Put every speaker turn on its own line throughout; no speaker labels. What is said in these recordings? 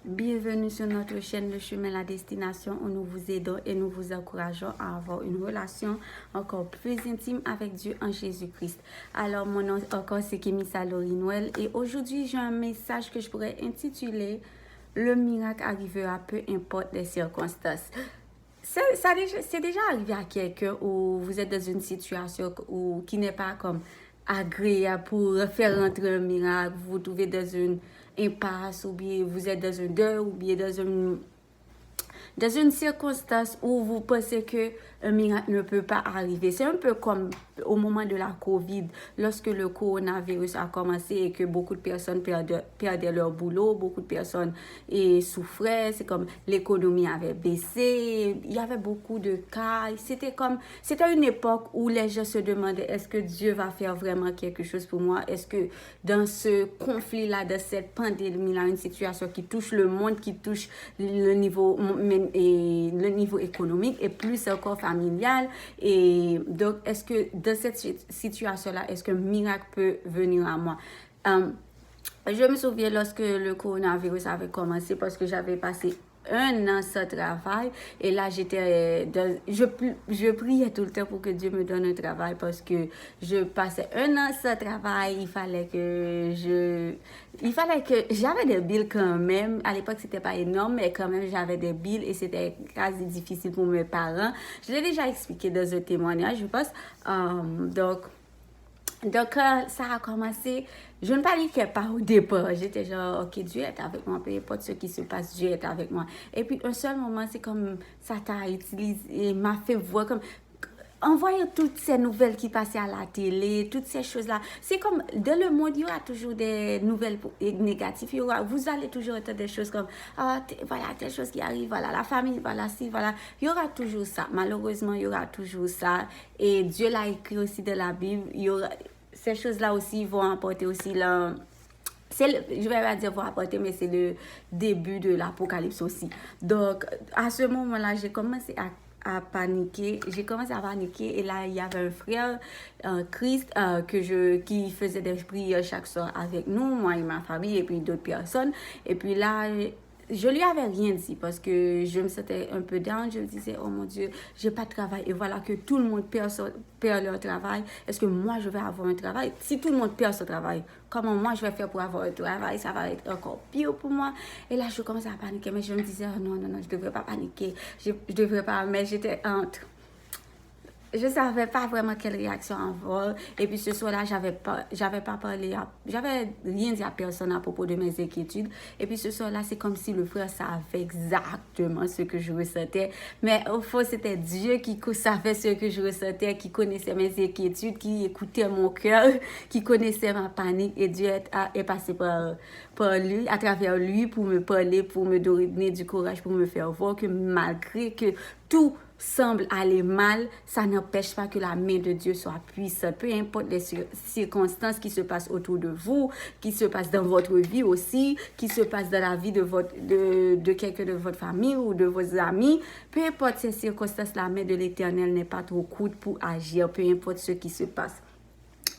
Bienvenue sur notre chaîne Le Chemin La Destination où nous vous aidons et nous vous encourageons à avoir une relation encore plus intime avec Dieu en Jésus-Christ. Alors, mon nom encore c'est Kémissa Laurie Noël et aujourd'hui j'ai un message que je pourrais intituler Le miracle arrivera peu importe les circonstances. C'est déjà arrivé à quelqu'un où vous êtes dans une situation où, qui n'est pas comme agréable pour faire rentrer un miracle, vous vous trouvez dans une impasse ou bien vous êtes dans un deuil ou bien dans une circonstance où vous pensez que un miracle ne peut pas arriver. C'est un peu comme au moment de la COVID, lorsque le coronavirus a commencé et que beaucoup de personnes perdaient leur boulot, beaucoup de personnes souffraient, c'est comme l'économie avait baissé, il y avait beaucoup de cas. C'était une époque où les gens se demandaient, est-ce que Dieu va faire vraiment quelque chose pour moi? Est-ce que dans ce conflit-là, dans cette pandémie-là, une situation qui touche le monde, qui touche le niveau économique et plus encore familial. Et donc, est-ce que dans cette situation-là, est-ce qu'un miracle peut venir à moi? Je me souviens lorsque le coronavirus avait commencé parce que j'avais passé un an sans travail et là je priais tout le temps pour que Dieu me donne un travail parce que je passais un an sans travail. Il fallait que j'avais des billes quand même. À l'époque c'était pas énorme mais quand même j'avais des billes et c'était quasi difficile pour mes parents. Je l'ai déjà expliqué dans un témoignage je pense. Donc, ça a commencé, je ne paniquais pas au départ. J'étais genre, ok, Dieu est avec moi, peu importe ce qui se passe, Dieu est avec moi. Et puis, un seul moment, c'est comme ça t'a utilisé, m'a fait voir comme, en voyant toutes ces nouvelles qui passaient à la télé, toutes ces choses-là, c'est comme, dans le monde, il y aura toujours des nouvelles négatives. Vous allez toujours entendre des choses comme, voilà, telle chose qui arrive, voilà, la famille, voilà, si, voilà. Il y aura toujours ça. Malheureusement, il y aura toujours ça. Et Dieu l'a écrit aussi dans la Bible. Ces choses-là aussi vont apporter aussi je vais pas dire vont apporter, mais c'est le début de l'Apocalypse aussi. Donc, à ce moment-là, j'ai commencé à paniquer. J'ai commencé à paniquer et là, il y avait un frère, Christ, qui faisait des prières chaque soir avec nous, moi et ma famille et puis d'autres personnes. Et puis là, je lui avais rien dit parce que je me sentais un peu down. Je me disais, oh mon Dieu, j'ai pas de travail. Et voilà que tout le monde perd leur travail. Est-ce que moi, je vais avoir un travail? Si tout le monde perd son travail, comment moi, je vais faire pour avoir un travail? Ça va être encore pire pour moi. Et là, je commençais à paniquer. Mais je me disais, oh, non, je devrais pas paniquer. Je devrais pas. Mais j'étais entre. Je savais pas vraiment quelle réaction avoir. Et puis ce soir-là, j'avais rien dit à personne à propos de mes inquiétudes. Et puis ce soir-là, c'est comme si le frère savait exactement ce que je ressentais. Mais au fond, c'était Dieu qui savait ce que je ressentais, qui connaissait mes inquiétudes, qui écoutait mon cœur, qui connaissait ma panique. Et Dieu est passé par lui, à travers lui, pour me parler, pour me donner du courage, pour me faire voir que malgré que tout semble aller mal, ça n'empêche pas que la main de Dieu soit puissante. Peu importe les circonstances qui se passent autour de vous, qui se passent dans votre vie aussi, qui se passent dans la vie de quelqu'un de votre famille ou de vos amis, peu importe ces circonstances, la main de l'Éternel n'est pas trop courte pour agir, peu importe ce qui se passe.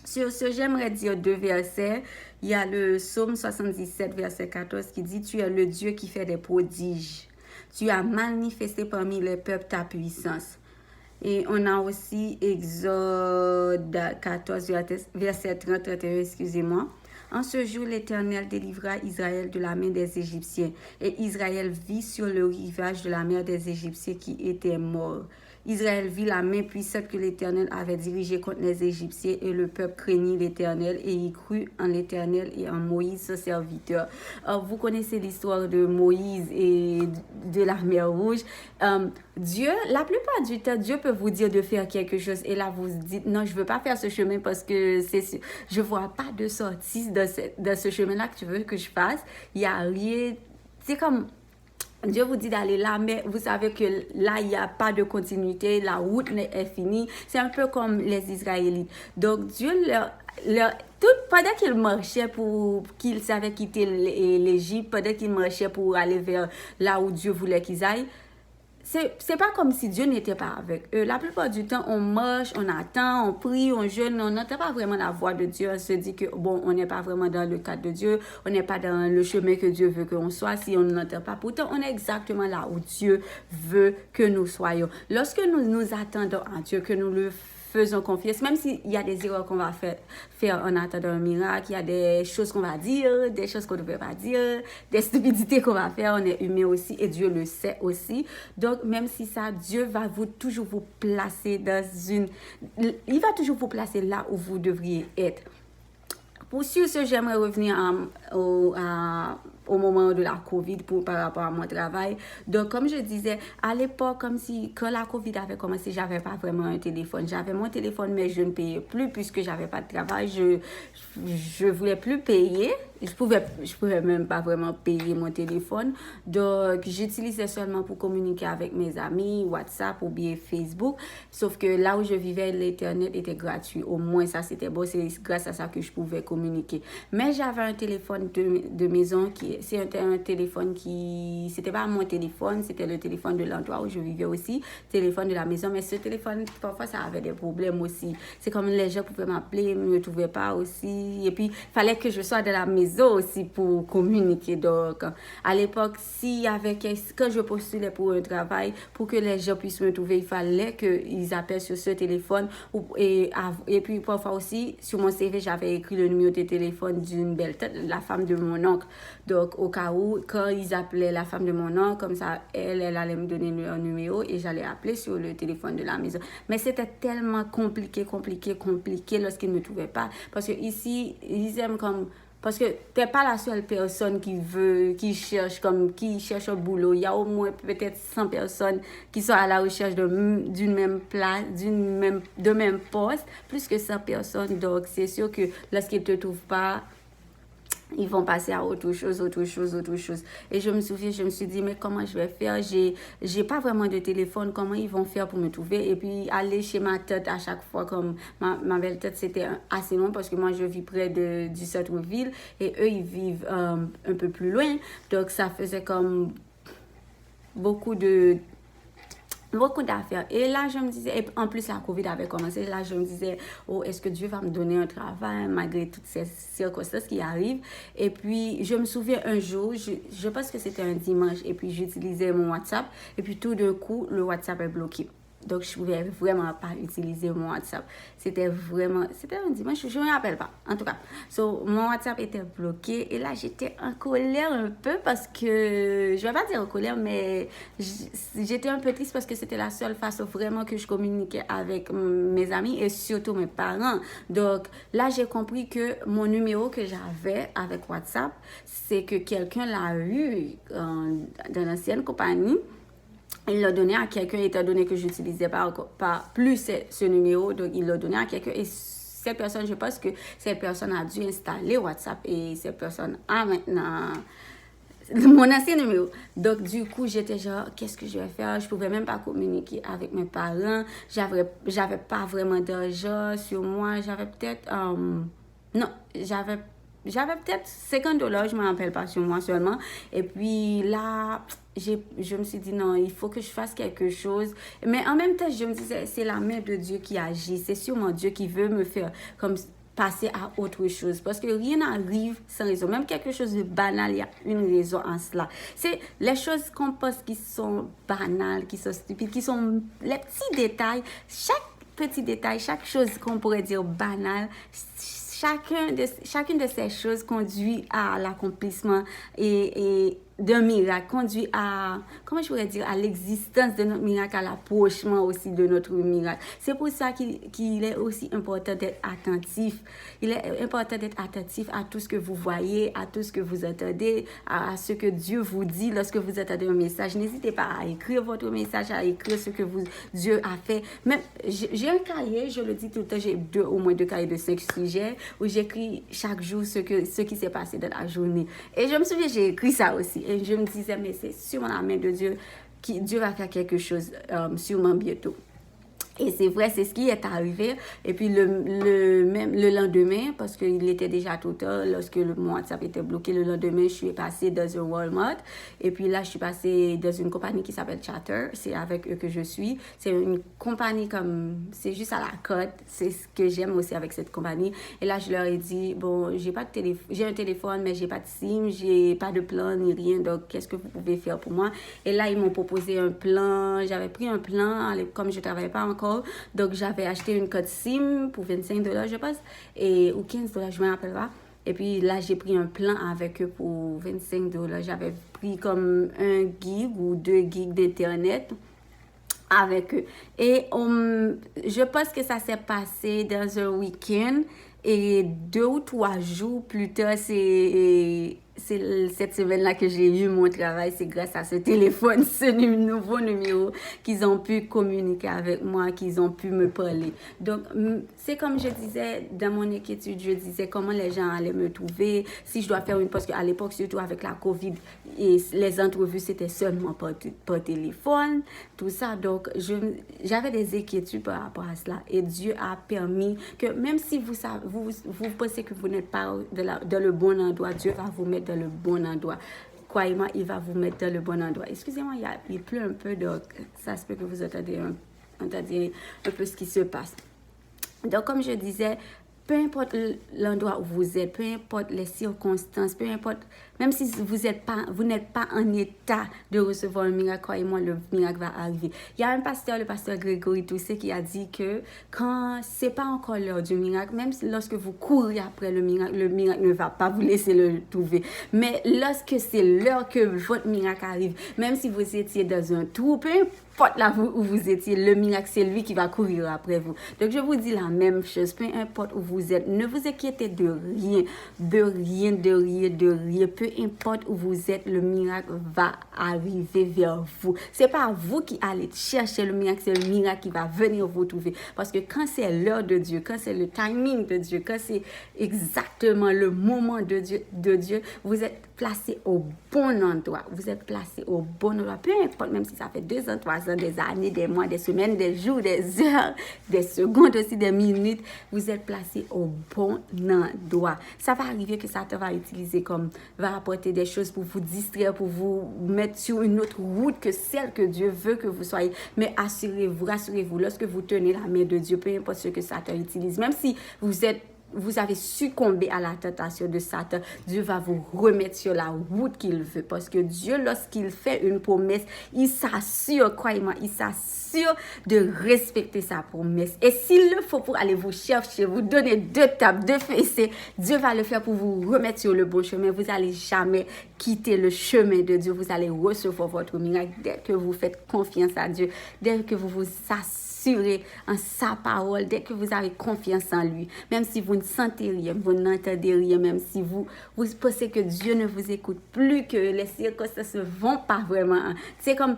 Sur ce, j'aimerais dire 2 versets. Il y a le psaume 77, verset 14 qui dit « Tu es le Dieu qui fait des prodiges. Tu as manifesté parmi les peuples ta puissance. » Et on a aussi Exode 14, verset 31, excusez-moi. « En ce jour, l'Éternel délivra Israël de la main des Égyptiens. Et Israël vit sur le rivage de la mer des Égyptiens qui étaient morts. » Israël vit la main puissante que l'Éternel avait dirigée contre les Égyptiens et le peuple craignit l'Éternel et y crut en l'Éternel et en Moïse, son serviteur. Vous connaissez l'histoire de Moïse et de la mer Rouge. Dieu, la plupart du temps, Dieu peut vous dire de faire quelque chose et là vous dites non, je veux pas faire ce chemin parce que je vois pas de sortie dans ce chemin-là que tu veux que je fasse. Il y a rien. C'est comme Dieu vous dit d'aller là, mais vous savez que là, il n'y a pas de continuité, la route est finie. C'est un peu comme les Israélites. Donc, Dieu pendant qu'ils marchaient qu'ils savaient quitter l'Égypte, pendant qu'ils marchaient pour aller vers là où Dieu voulait qu'ils aillent, c'est pas comme si Dieu n'était pas avec eux. La plupart du temps, on marche, on attend, on prie, on jeûne, on n'entend pas vraiment la voix de Dieu. On se dit que, bon, on n'est pas vraiment dans le cadre de Dieu, on n'est pas dans le chemin que Dieu veut qu'on soit si on n'entend pas. Pourtant, on est exactement là où Dieu veut que nous soyons. Lorsque nous nous attendons à Dieu, que nous le faisons confiance, même s'il y a des erreurs qu'on va faire en attendant un miracle, il y a des choses qu'on va dire, des choses qu'on ne peut pas dire, des stupidités qu'on va faire, on est humain aussi et Dieu le sait aussi. Donc, même si ça, Dieu va toujours vous placer il va toujours vous placer là où vous devriez être. Pour sur ce, j'aimerais revenir au moment de la COVID par rapport à mon travail. Donc, comme je disais, à l'époque, quand la COVID avait commencé, j'avais pas vraiment un téléphone. J'avais mon téléphone, mais je ne payais plus puisque j'avais pas de travail. Je voulais plus payer. Je pouvais même pas vraiment payer mon téléphone. Donc, j'utilisais seulement pour communiquer avec mes amis, WhatsApp ou bien Facebook. Sauf que là où je vivais, l'Internet était gratuit. Au moins, ça, c'était bon. C'est grâce à ça que je pouvais communiquer. Mais j'avais un téléphone de maison c'était un téléphone c'était pas mon téléphone, c'était le téléphone de l'endroit où je vivais aussi, téléphone de la maison. Mais ce téléphone, parfois, ça avait des problèmes aussi. C'est comme les gens pouvaient m'appeler, ne me trouvaient pas aussi. Et puis, il fallait que je sois de la maison aussi pour communiquer. Donc, à l'époque, quand je postulais pour un travail, pour que les gens puissent me trouver, il fallait qu'ils appellent sur ce téléphone. Et puis, parfois aussi, sur mon CV, j'avais écrit le numéro de téléphone d'une belle tête, la femme de mon oncle. Donc, au cas où, quand ils appelaient la femme de mon oncle, comme ça, elle allait me donner leur numéro et j'allais appeler sur le téléphone de la maison. Mais c'était tellement compliqué lorsqu'ils ne me trouvaient pas. Parce que ici, ils aiment comme... Parce que tu n'es pas la seule personne qui cherche un boulot. Il y a au moins peut-être 100 personnes qui sont à la recherche d'une même place, de même poste, plus que 100 personnes. Donc, c'est sûr que lorsqu'ils ne te trouvent pas, ils vont passer à autre chose. Et je me suis dit, mais comment je vais faire? J'ai pas vraiment de téléphone. Comment ils vont faire pour me trouver? Et puis, aller chez ma tante à chaque fois, comme ma belle tante, c'était assez long parce que moi, je vis près du centre-ville et eux, ils vivent un peu plus loin. Donc, ça faisait comme beaucoup d'affaires. Et là, je me disais, et en plus, la COVID avait commencé. Là, je me disais, oh, est-ce que Dieu va me donner un travail malgré toutes ces circonstances qui arrivent? Et puis, je me souviens un jour, je pense que c'était un dimanche, et puis j'utilisais mon WhatsApp, et puis tout d'un coup, le WhatsApp est bloqué. Donc, je ne pouvais vraiment pas utiliser mon WhatsApp. C'était un dimanche, je ne me rappelle pas. En tout cas, mon WhatsApp était bloqué. Et là, j'étais en colère un peu parce que, je ne vais pas dire en colère, mais j'étais un peu triste parce que c'était la seule façon vraiment que je communiquais avec mes amis et surtout mes parents. Donc, là, j'ai compris que mon numéro que j'avais avec WhatsApp, c'est que quelqu'un l'a eu dans l'ancienne compagnie. Il l'a donné à quelqu'un, étant donné que je n'utilisais pas plus ce numéro. Donc, il l'a donné à quelqu'un. Et cette personne, je pense que cette personne a dû installer WhatsApp. Et cette personne a maintenant mon ancien numéro. Donc, du coup, j'étais genre, qu'est-ce que je vais faire? Je ne pouvais même pas communiquer avec mes parents. J'avais pas vraiment d'argent sur moi. J'avais peut-être... J'avais peut-être $50, je ne me rappelle pas sur moi seulement. Et puis là, je me suis dit non, il faut que je fasse quelque chose. Mais en même temps, je me disais, c'est la main de Dieu qui agit. C'est sûrement Dieu qui veut me faire comme passer à autre chose. Parce que rien n'arrive sans raison. Même quelque chose de banal, il y a une raison en cela. C'est les choses qu'on pense qui sont banales, qui sont stupides, qui sont les petits détails. Chaque petit détail, chaque chose qu'on pourrait dire banale, chacune de ces choses conduit à l'accomplissement et d'un miracle, conduit à, comment je pourrais dire, à l'existence de notre miracle, à l'approchement aussi de notre miracle. C'est pour ça qu'il est aussi important d'être attentif. Il est important d'être attentif à tout ce que vous voyez, à tout ce que vous entendez, à ce que Dieu vous dit lorsque vous entendez un message. N'hésitez pas à écrire votre message, à écrire ce que Dieu a fait. Même, j'ai un cahier, je le dis tout le temps, j'ai au moins 2 cahiers de 5 sujets où j'écris chaque jour ce qui s'est passé dans la journée. Et je me souviens, j'ai écrit ça aussi. Et je me disais, mais c'est sûrement la main de Dieu, Dieu va faire quelque chose sûrement bientôt. Et c'est vrai, c'est ce qui est arrivé. Et puis même le lendemain, parce qu'il était déjà trop tard, lorsque mon WhatsApp était bloqué, le lendemain, je suis passée dans un Walmart. Et puis là, je suis passée dans une compagnie qui s'appelle Chatter. C'est avec eux que je suis. C'est une compagnie c'est juste à la côte. C'est ce que j'aime aussi avec cette compagnie. Et là, je leur ai dit, bon, j'ai un téléphone, mais j'ai pas de SIM, j'ai pas de plan ni rien. Donc, qu'est-ce que vous pouvez faire pour moi? Et là, ils m'ont proposé un plan. J'avais pris un plan, comme je travaillais pas encore. Donc, j'avais acheté une carte SIM pour $25, je pense, ou $15, je ne me rappelle pas. Et puis là, j'ai pris un plan avec eux pour $25. J'avais pris comme 1 gig ou 2 gigs d'Internet avec eux. Et je pense que ça s'est passé dans un week-end. Et 2 ou 3 jours plus tard, c'est cette semaine-là que j'ai eu mon travail. C'est grâce à ce téléphone, ce nouveau numéro, qu'ils ont pu communiquer avec moi, qu'ils ont pu me parler. Donc, c'est comme je disais dans mon inquiétude, je disais comment les gens allaient me trouver, si je dois faire parce qu'à l'époque, surtout avec la COVID, et les entrevues, c'était seulement par téléphone, tout ça. Donc, j'avais des inquiétudes par rapport à cela. Et Dieu a permis que même si vous pensez que vous n'êtes pas dans le bon endroit, Dieu va vous mettre dans le bon endroit. Croyez-moi, il va vous mettre dans le bon endroit. Excusez-moi, il pleut un peu, donc ça se peut que vous entendiez un peu ce qui se passe. Donc, comme je disais, peu importe l'endroit où vous êtes, peu importe les circonstances, peu importe, même si vous n'êtes pas en état de recevoir un miracle, croyez-moi, le miracle va arriver. Il y a un pasteur, le pasteur Grégory Toussé, qui a dit que quand c'est pas encore l'heure du miracle, même lorsque vous courez après le miracle ne va pas vous laisser le trouver. Mais lorsque c'est l'heure que votre miracle arrive, même si vous étiez dans un trou, peu importe là où vous étiez, le miracle, c'est lui qui va courir après vous. Donc, je vous dis la même chose, peu importe où vous êtes, ne vous inquiétez de rien, peu importe où vous êtes, le miracle va arriver vers vous. C'est pas vous qui allez chercher le miracle, c'est le miracle qui va venir vous trouver. Parce que quand c'est l'heure de Dieu, quand c'est le timing de Dieu, quand c'est exactement le moment de Dieu, vous êtes placé au bon endroit. Vous êtes placé au bon endroit. Peu importe, même si ça fait 2 ans, 3 ans, des années, des mois, des semaines, des jours, des heures, des secondes aussi, des minutes, vous êtes placé au bon endroit. Ça va arriver que Satan va apporter des choses pour vous distraire, pour vous mettre sur une autre route que celle que Dieu veut que vous soyez. Mais rassurez-vous, lorsque vous tenez la main de Dieu, peu importe ce que Satan utilise, même si vous avez succombé à la tentation de Satan, Dieu va vous remettre sur la route qu'il veut. Parce que Dieu, lorsqu'il fait une promesse, il s'assure, croyez-moi, il s'assure de respecter sa promesse. Et s'il le faut pour aller vous chercher, vous donner 2 tapes, 2 fessées, Dieu va le faire pour vous remettre sur le bon chemin. Vous n'allez jamais quitter le chemin de Dieu. Vous allez recevoir votre miracle dès que vous faites confiance à Dieu, dès que vous vous assurez en sa parole, dès que vous avez confiance en lui. Même si vous ne sentez rien, vous n'entendez rien, même si vous pensez que Dieu ne vous écoute plus, que les circonstances ne vont pas vraiment. C'est comme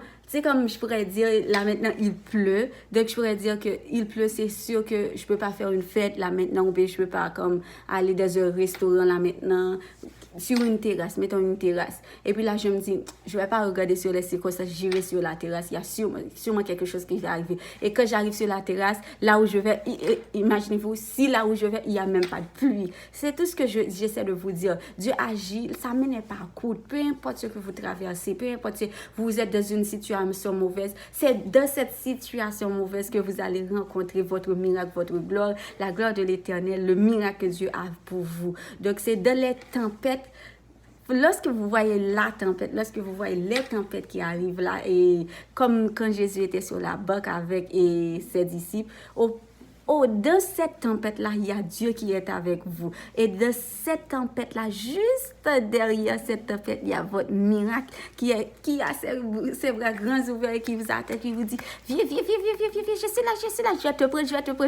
je pourrais dire, là maintenant il pleut, donc je pourrais dire que il pleut, c'est sûr que je peux pas faire une fête là maintenant, ou bien je peux pas comme aller dans un restaurant là maintenant, sur une terrasse, mettons une terrasse. Et puis là, je me dis, je vais pas regarder sur les circonstances, j'irai sur la terrasse. Il y a sûrement quelque chose qui va arriver. Et quand j'arrive sur la terrasse, là où je vais, imaginez-vous, si là où je vais, il n'y a même pas de pluie. C'est tout ce que j'essaie de vous dire. Dieu agit, ça ne mène pas à coup. Peu importe ce que vous traversez, peu importe si vous êtes dans une situation mauvaise, c'est dans cette situation mauvaise que vous allez rencontrer votre miracle, votre gloire, la gloire de l'Éternel, le miracle que Dieu a pour vous. Donc, c'est dans les tempêtes. Lorsque vous voyez la tempête, lorsque vous voyez les tempêtes qui arrivent là, et comme quand Jésus était sur la barque avec ses disciples, dans cette tempête-là, il y a Dieu qui est avec vous. Et dans cette tempête-là, juste derrière cette tempête, il y a votre miracle qui a ses bras grands ouverts, qui vous attend, qui vous dit, viens, je suis là, je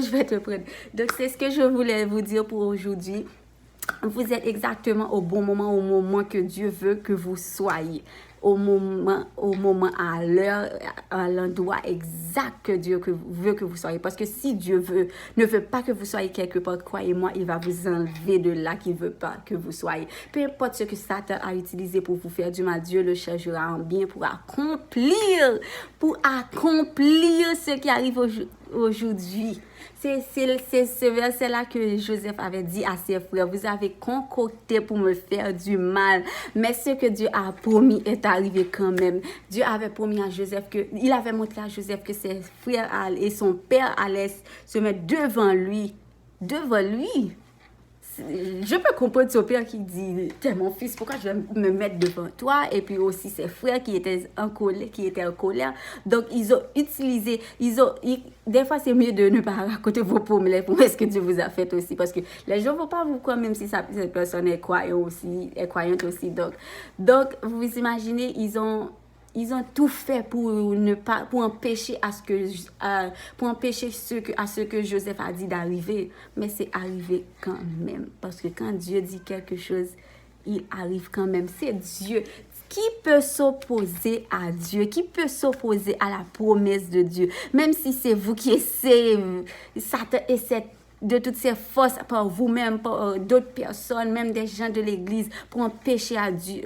vais te prendre. Donc, c'est ce que je voulais vous dire pour aujourd'hui. Vous êtes exactement au bon moment, au moment que Dieu veut que vous soyez. Au moment, à l'heure, à l'endroit exact que Dieu veut que vous soyez. Parce que si Dieu ne veut pas que vous soyez quelque part, croyez-moi, il va vous enlever de là qu'il ne veut pas que vous soyez. Peu importe ce que Satan a utilisé pour vous faire du mal, Dieu le changera en bien pour accomplir ce qui arrive aujourd'hui. C'est ce verset-là que Joseph avait dit à ses frères. Vous avez concocté pour me faire du mal. Mais ce que Dieu a promis est arrivé quand même. Dieu avait promis à Joseph il avait montré à Joseph que ses frères et son père allaient se mettre devant lui. Devant lui. Je peux comprendre son père qui dit, t'es mon fils, pourquoi je vais me mettre devant toi? Et puis aussi ses frères qui étaient en colère. Donc, ils ont utilisé, des fois, c'est mieux de ne pas raconter vos problèmes pour ce que Dieu vous a fait aussi. Parce que les gens ne vont pas vous croire, même si cette personne est croyante aussi. Donc, vous imaginez, ils ont tout fait pour empêcher à ce que Joseph a dit d'arriver, mais c'est arrivé quand même, parce que quand Dieu dit quelque chose, il arrive quand même. C'est Dieu. Qui peut s'opposer à Dieu? Qui peut s'opposer à la promesse de Dieu? Même si c'est vous qui essayez, Satan essaie de toutes ces forces par vous-même, par d'autres personnes, même des gens de l'église, pour empêcher à Dieu,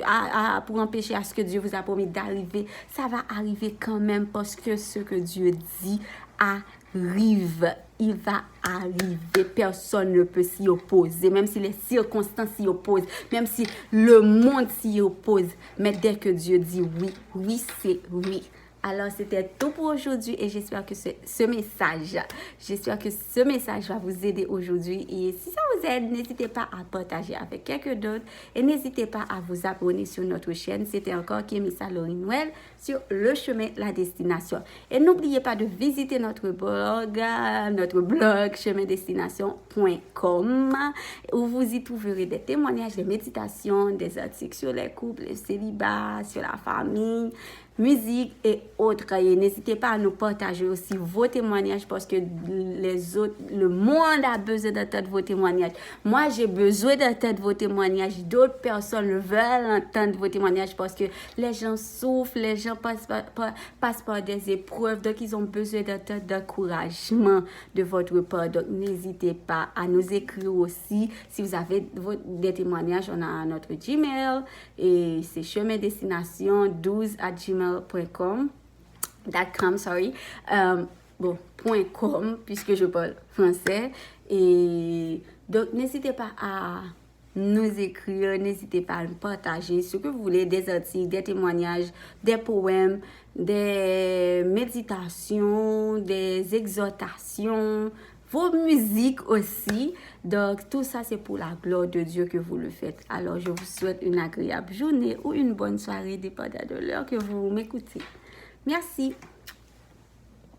pour empêcher à ce que Dieu vous a promis d'arriver. Ça va arriver quand même, parce que ce que Dieu dit arrive. Il va arriver. Personne ne peut s'y opposer, même si les circonstances s'y opposent, même si le monde s'y oppose. Mais dès que Dieu dit oui, oui, c'est oui. Alors, c'était tout pour aujourd'hui et j'espère que ce message va vous aider aujourd'hui. Et si ça vous aide, n'hésitez pas à partager avec quelqu'un d'autre et n'hésitez pas à vous abonner sur notre chaîne. C'était encore Kémissa Laurie Noël sur Le Chemin, la Destination. Et n'oubliez pas de visiter notre blog chemindestination.com où vous y trouverez des témoignages, des méditations, des articles sur les couples, le célibat, sur la famille, musique et autres. Et n'hésitez pas à nous partager aussi vos témoignages parce que le monde a besoin d'entendre vos témoignages. Moi, j'ai besoin d'entendre vos témoignages. D'autres personnes veulent entendre vos témoignages parce que les gens souffrent, les gens passent par des épreuves. Donc, ils ont besoin d'entendre d'encouragement de votre part. Donc, n'hésitez pas à nous écrire aussi. Si vous avez des témoignages, on a notre Gmail et c'est chemindestination12@gmail.com. .com puisque je parle français. Et donc, n'hésitez pas à nous écrire, n'hésitez pas à nous partager ce que vous voulez, des articles, des témoignages, des poèmes, des méditations, des exhortations, vos musiques aussi. Donc, tout ça, c'est pour la gloire de Dieu que vous le faites. Alors, je vous souhaite une agréable journée ou une bonne soirée, dépendant de l'heure que vous m'écoutez. Merci.